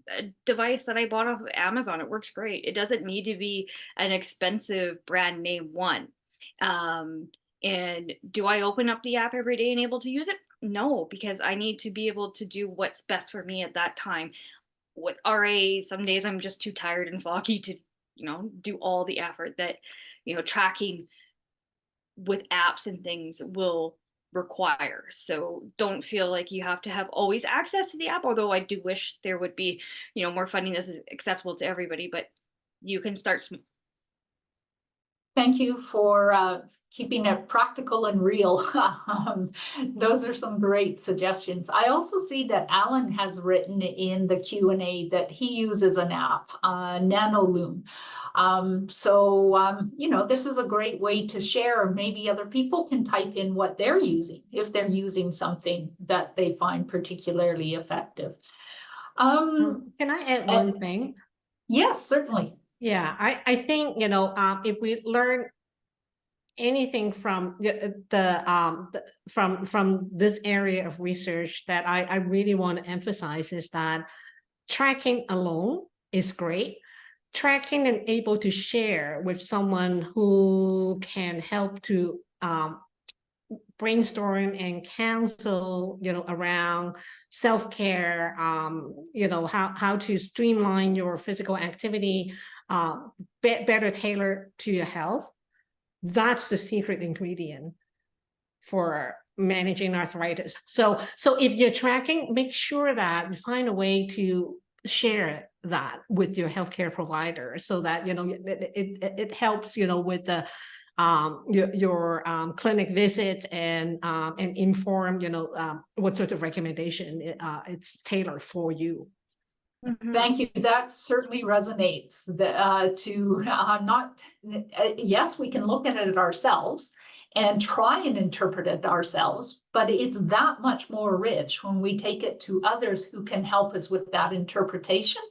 device that I bought off of Amazon. It works great. It doesn't need to be an expensive brand name one. And do I open up the app every day and able to use it? No, because I need to be able to do what's best for me at that time. With RA, some days I'm just too tired and foggy to, do all the effort that, tracking with apps and things will require. So don't feel like you have to have always access to the app, although I do wish there would be, more funding that's accessible to everybody, but you can start small.
Thank you for keeping it practical and real. Those are some great suggestions. I also see that Alan has written in the Q&A that he uses an app, NanoLoom. This is a great way to share. Maybe other people can type in what they're using if they're using something that they find particularly effective.
Can I add one thing?
Yes, certainly.
Yeah, I think, if we learn anything from from this area of research that I really want to emphasize is that tracking alone is great. Tracking and able to share with someone who can help to brainstorm and counsel, around self-care, how to streamline your physical activity, better tailored to your health. That's the secret ingredient for managing arthritis. So if you're tracking, make sure that you find a way to share that with your healthcare provider so that, it helps, with the your clinic visit and inform, what sort of recommendation it's tailored for you.
Thank you. That certainly resonates. Yes, we can look at it ourselves and try and interpret it ourselves, but it's that much more rich when we take it to others who can help us with that interpretation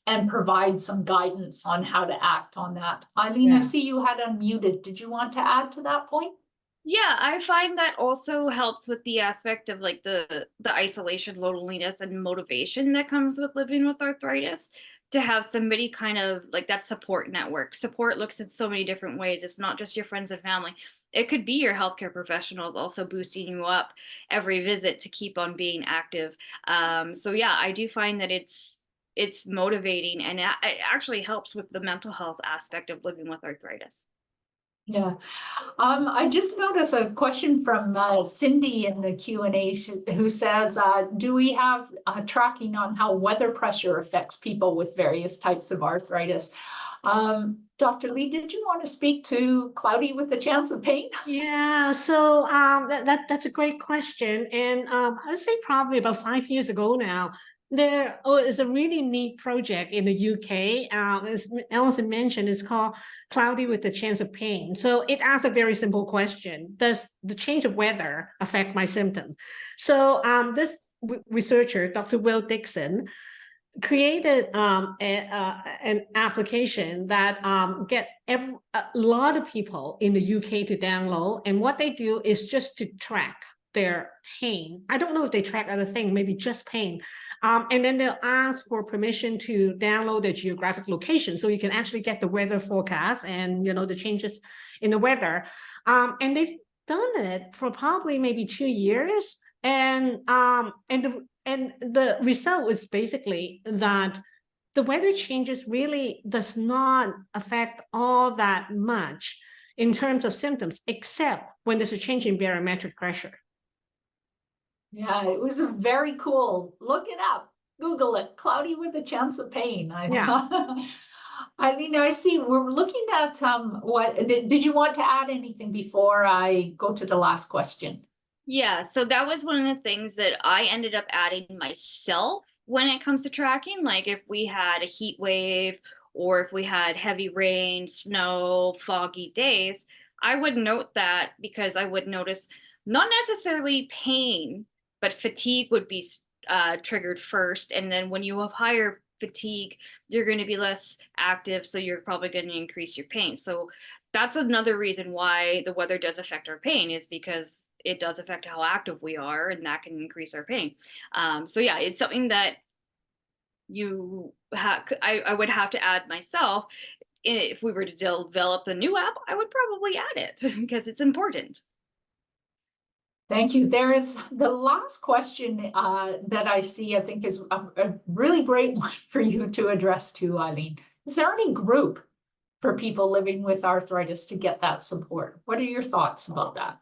and provide some guidance on how to act on that. Eileen, I see you had unmuted. Did you want to add to that point?
Yeah, I find that also helps with the aspect of like the isolation, loneliness, and motivation that comes with living with arthritis. to have somebody kind of like that support network. Support looks in so many different ways. It's not just your friends and family. It could be your healthcare professionals also boosting you up every visit to keep on being active. So yeah, I do find that it's motivating, and it actually helps with the mental health aspect of living with arthritis.
Yeah. I just noticed a question from Cindy in the Q&A who says, do we have tracking on how weather pressure affects people with various types of arthritis? Dr. Lee, did you want to speak to cloudy with the chance of pain?
Yeah, so that's a great question. And I would say probably about 5 years ago now, there is a really neat project in the UK. As Alison mentioned, it's called Cloudy with the Chance of Pain. So it asks a very simple question: does the change of weather affect my symptom? So this researcher, Dr. Will Dixon, created an application that get a lot of people in the UK to download, and what they do is just to track their pain. I don't know if they track other things, maybe just pain. And then they'll ask for permission to download the geographic location, so you can actually get the weather forecast and the changes in the weather. And they've done it for probably maybe 2 years, and the result was basically that the weather changes really does not affect all that much in terms of symptoms, except when there's a change in barometric pressure.
Yeah, it was very cool. Look it up. Google it. Cloudy with a chance of pain. I mean, I see we're looking at what did you want to add anything before I go to the last question?
Yeah, so that was one of the things that I ended up adding myself when it comes to tracking. Like if we had a heat wave or if we had heavy rain, snow, foggy days, I would note that because I would notice not necessarily pain, but fatigue would be triggered first. And then when you have higher fatigue, you're going to be less active. So you're probably going to increase your pain. So that's another reason why the weather does affect our pain, is because it does affect how active we are, and that can increase our pain. So yeah, it's something that I would have to add myself. If we were to develop a new app, I would probably add it because it's important.
Thank you. There is the last question that I see, I think is a really great one for you to address to Eileen. Is there any group for people living with arthritis to get that support? What are your thoughts about that?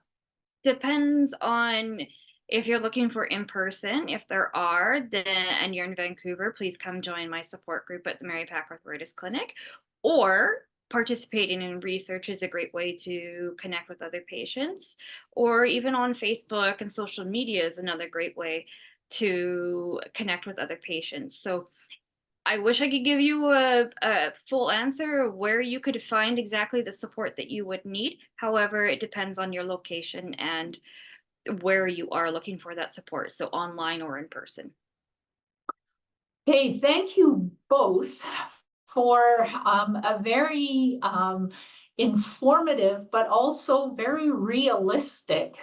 Depends on if you're looking for in person. If there are, then and you're in Vancouver, please come join my support group at the Mary Pack Arthritis Clinic. Or participating in research is a great way to connect with other patients. Or even on Facebook and social media is another great way to connect with other patients. So I wish I could give you a full answer of where you could find exactly the support that you would need. However, it depends on your location and where you are looking for that support, so online or in person.
Hey, thank you both for a very informative, but also very realistic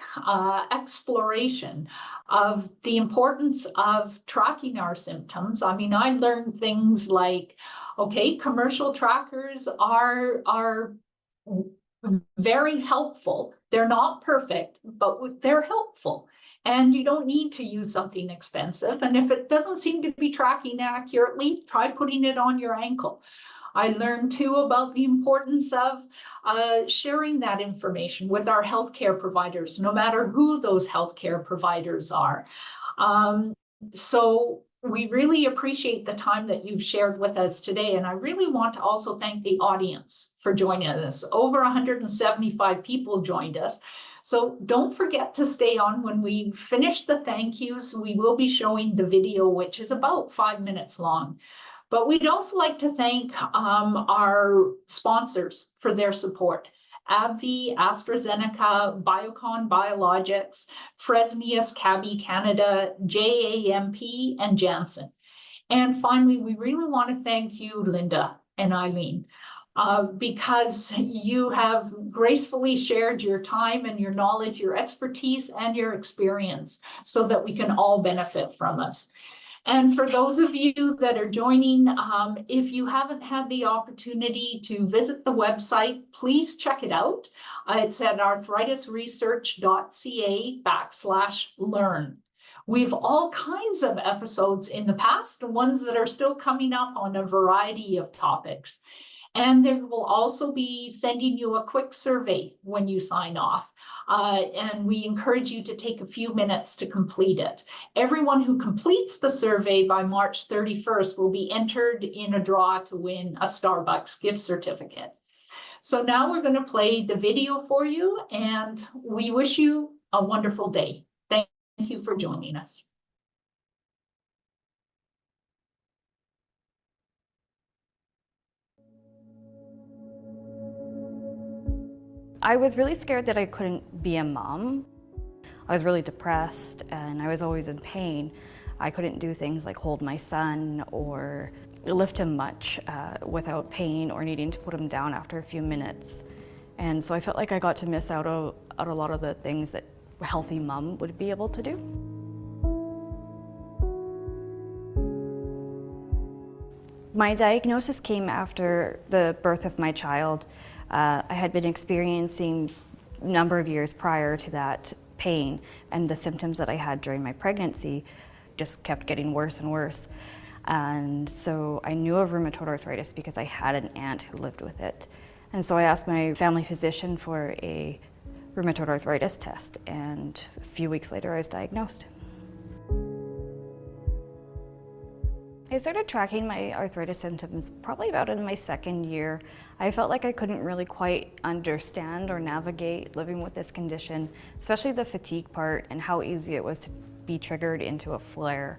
exploration of the importance of tracking our symptoms. I mean, I learned things like, okay, commercial trackers are very helpful. They're not perfect, but they're helpful. And you don't need to use something expensive. And if it doesn't seem to be tracking accurately, try putting it on your ankle. I learned too about the importance of sharing that information with our healthcare providers, no matter who those healthcare providers are. So we really appreciate the time that you've shared with us today. And I really want to also thank the audience for joining us. Over 175 people joined us. So don't forget to stay on. When we finish the thank yous, we will be showing the video, which is about 5 minutes long. But we'd also like to thank our sponsors for their support. AbbVie, AstraZeneca, Biocon Biologics, Fresenius Kabi Canada, JAMP, and Janssen. And finally, we really want to thank you, Linda and Eileen, because you have gracefully shared your time and your knowledge, your expertise, and your experience so that we can all benefit from us. And for those of you that are joining, if you haven't had the opportunity to visit the website, please check it out. It's at arthritisresearch.ca/learn. We've all kinds of episodes in the past, ones that are still coming up on a variety of topics. And there will also be sending you a quick survey when you sign off. And we encourage you to take a few minutes to complete it. Everyone who completes the survey by March 31st will be entered in a draw to win a Starbucks gift certificate. So now we're going to play the video for you, and we wish you a wonderful day. Thank you for joining us.
I was really scared that I couldn't be a mom. I was really depressed and I was always in pain. I couldn't do things like hold my son or lift him much without pain or needing to put him down after a few minutes. And so I felt like I got to miss out on a lot of the things that a healthy mom would be able to do. My diagnosis came after the birth of my child. I had been experiencing a number of years prior to that pain, and the symptoms that I had during my pregnancy just kept getting worse and worse. And so I knew of rheumatoid arthritis because I had an aunt who lived with it. And so I asked my family physician for a rheumatoid arthritis test, and a few weeks later I was diagnosed. I started tracking my arthritis symptoms probably about in my second year. I felt like I couldn't really quite understand or navigate living with this condition, especially the fatigue part and how easy it was to be triggered into a flare.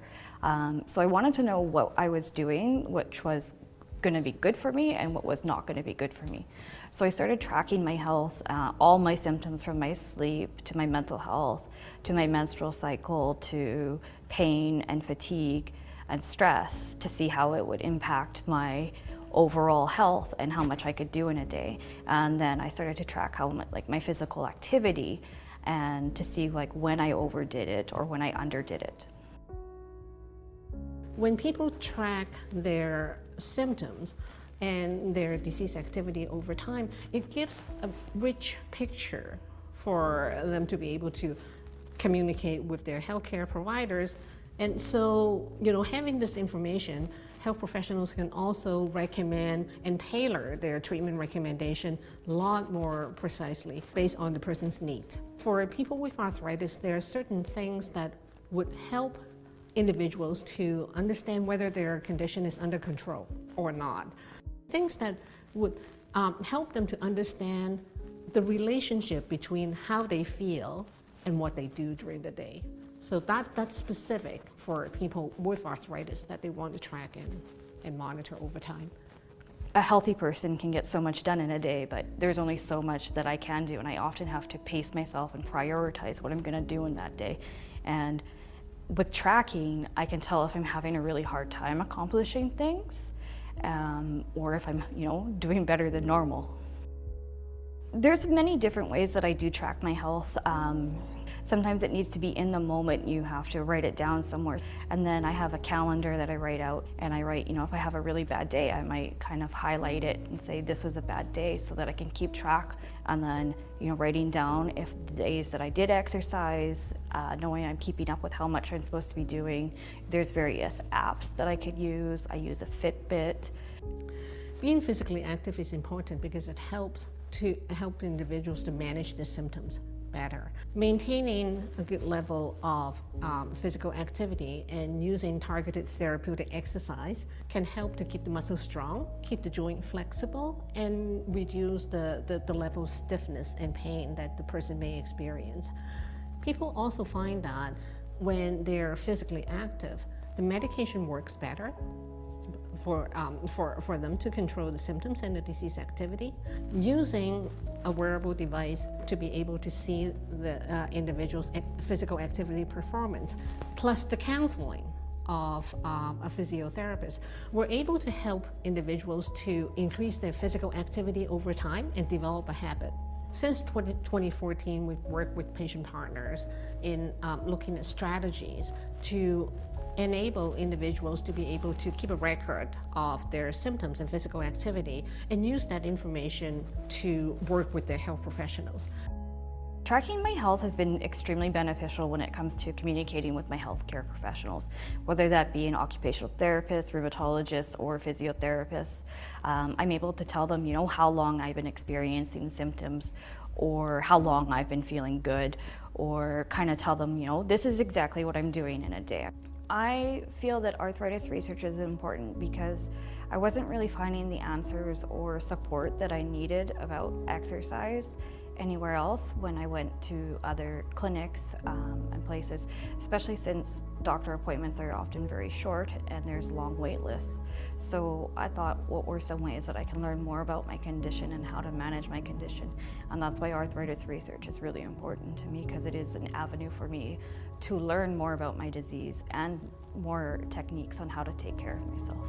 So I wanted to know what I was doing, which was going to be good for me and what was not going to be good for me. So I started tracking my health, all my symptoms, from my sleep to my mental health, to my menstrual cycle, to pain and fatigue and stress, to see how it would impact my overall health and how much I could do in a day. And then I started to track how much, like, my physical activity, and to see like when I overdid it or when I underdid it.
When people track their symptoms and their disease activity over time, it gives a rich picture for them to be able to communicate with their healthcare providers. And so, having this information, health professionals can also recommend and tailor their treatment recommendation a lot more precisely based on the person's need. For people with arthritis, there are certain things that would help individuals to understand whether their condition is under control or not. Things that would help them to understand the relationship between how they feel and what they do during the day. So that's specific for people with arthritis that they want to track and monitor over time.
A healthy person can get so much done in a day, but there's only so much that I can do, and I often have to pace myself and prioritize what I'm going to do in that day. And with tracking, I can tell if I'm having a really hard time accomplishing things, or if I'm, doing better than normal. There's many different ways that I do track my health. Sometimes it needs to be in the moment. You have to write it down somewhere. And then I have a calendar that I write out, and I write, if I have a really bad day, I might kind of highlight it and say this was a bad day so that I can keep track. And then, writing down if the days that I did exercise, knowing I'm keeping up with how much I'm supposed to be doing. There's various apps that I could use. I use a Fitbit.
Being physically active is important because it helps to help individuals to manage the symptoms better. Maintaining a good level of physical activity and using targeted therapeutic exercise can help to keep the muscle strong, keep the joint flexible, and reduce the level of stiffness and pain that the person may experience. People also find that when they're physically active, the medication works better for them to control the symptoms and the disease activity. Using a wearable device to be able to see the individual's physical activity performance, plus the counseling of a physiotherapist, we're able to help individuals to increase their physical activity over time and develop a habit. Since 2014, we've worked with patient partners in looking at strategies to enable individuals to be able to keep a record of their symptoms and physical activity and use that information to work with their health professionals.
Tracking my health has been extremely beneficial when it comes to communicating with my healthcare professionals, whether that be an occupational therapist, rheumatologist, or physiotherapist. I'm able to tell them, how long I've been experiencing symptoms, or how long I've been feeling good, or kind of tell them, this is exactly what I'm doing in a day. I feel that arthritis research is important because I wasn't really finding the answers or support that I needed about exercise anywhere else when I went to other clinics and places, especially since doctor appointments are often very short and there's long wait lists. So I thought, what were some ways that I can learn more about my condition and how to manage my condition? And that's why arthritis research is really important to me, because it is an avenue for me to learn more about my disease and more techniques on how to take care of myself.